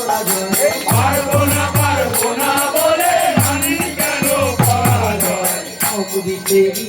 পারবো না বলে মানি কেন পরাজয়। অমৃতেরই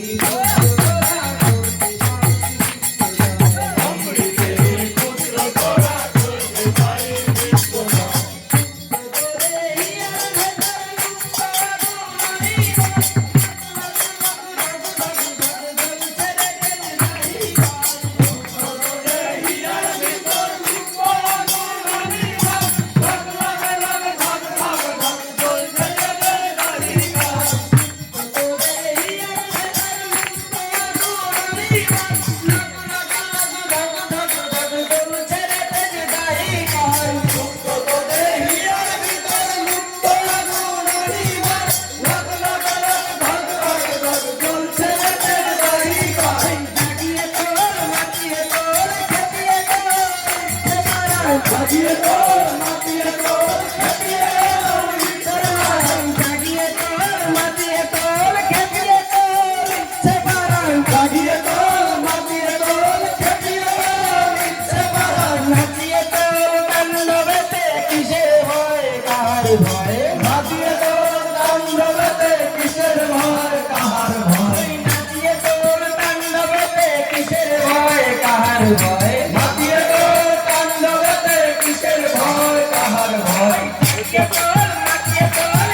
জাগিয়ে তোর মাতিয়ে তোর খেপিয়ে জাগিয়ে তোর মাতিয়ে তোর খেপিয়ে তোর ইচ্ছে পারান জাগিয়ে তোর মাতিয়ে তোর খেপিয়ে ইচ্ছে পারান নাচিয়ে তোর তাণ্ডবেতে কিসের ভয় কার ভয় মাতিয়ে তোর তাণ্ডবেতে কিসের ভয় কাহার ভয় নাচিয়ে তোর তাণ্ডবেতে কিসের ভয় কার ভয় মাতিয়ে তোর তাণ্ডবেতে কিসের ভয় কাহার ভয় নাচিয়ে তোর মাতিয়ে তোর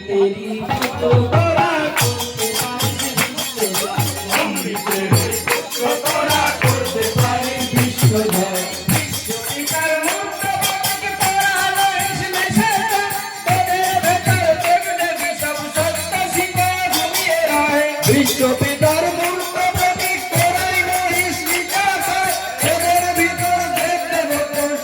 তেরি পুত্র তোরা করতে পারিস বিশ্বজয়। বিশ্বপিতার মূর্ত পতাকে পড়ালো এসেছে তোদের ভেতর দেবদেবী সব সত্য শিখে ঘুমিয়ে রয়। বিশ্বপিতার মূর্ত প্রতীক তোরাই মহিষ নিকাশে তোদের ভিতর দেবদেব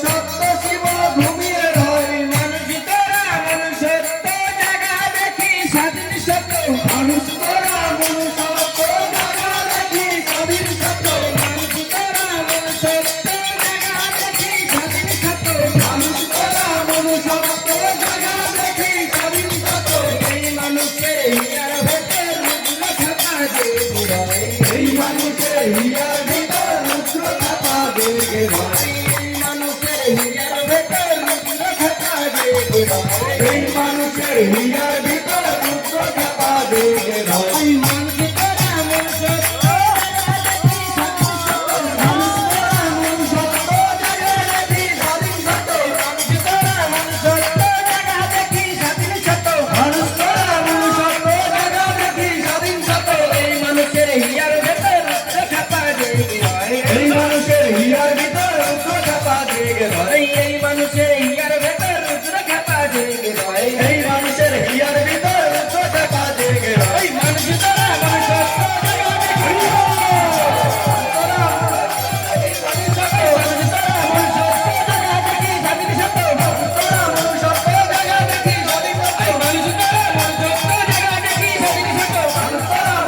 সত্য শিব ঘুমিয়ে রয়। মানুষ তোরা মনুষ্যত্ব জাগা দেখি স্বাধীন সত্য মানুষ তোরা মনুষ্যত্ব জাগা দেখি স্বাধীন সত্য মানুষ তোরা মনুষ্যত্ব জাগা দেখি স্বাধীন সত্য মানুষ তোরা মনুষ্যত্ব জাগা দেখি স্বাধীন সত্য। এই মানুষের হিয়ার ভেতর রুদ্র ছাপা দেবে রয়। এই মানুষের হিয়ার ভিতর রুদ্র ছাপা দেবে রয়। এই মানুষের হিয়ার ভেতর রুদ্র ছাপা দেবে রয়। এই মানুষের হিয়ার ভিতর রুদ্র ছাপা দেবে রয়। এই মানুষ তোরা মনুষ্যত্ব জাগা দেখি স্বাধীন সত্য মানুষ তোরা মনুষ্যত্ব জাগা দেখি স্বাধীন সত্য মানুষ তোরা মনুষ্যত্ব জাগা দেখি স্বাধীন সত্য। মানুষ তোরা মনুষ্যত্ব জাগা দেখি স্বাধীন সত্য। এই মানুষের হিয়ার ভেতর রুদ্র ছাপা দেবে রয়। এই মানুষের হিয়ার ভিতর রুদ্র ছাপা দেবে রয়। এই মানুষের হিয়ার ভেতর রুদ্র ছাপা দেবে রয়। এই মানুষের হিয়ার ভিতর রুদ্র ছাপা দেবে রয়। এই মানুষ তোরা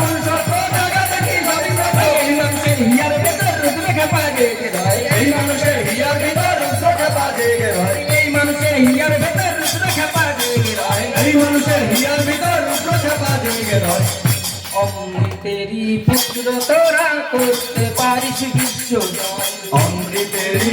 মনুষ্যত্ব জাগা দেখি এই মানুষের হিয়ার ভিতর রুদ্র ছাপা দেবে রয়। এই মানুষের হিয়ার ভেতর রুদ্র ছাপা দেবে রয়। এই মানুষের হিয়ার ভিতর রুদ্র ছাপা দেবে রয়। অমৃতেরই পুত্র তোরা করতে পারিস বিশ্বজয়। অমৃতেরই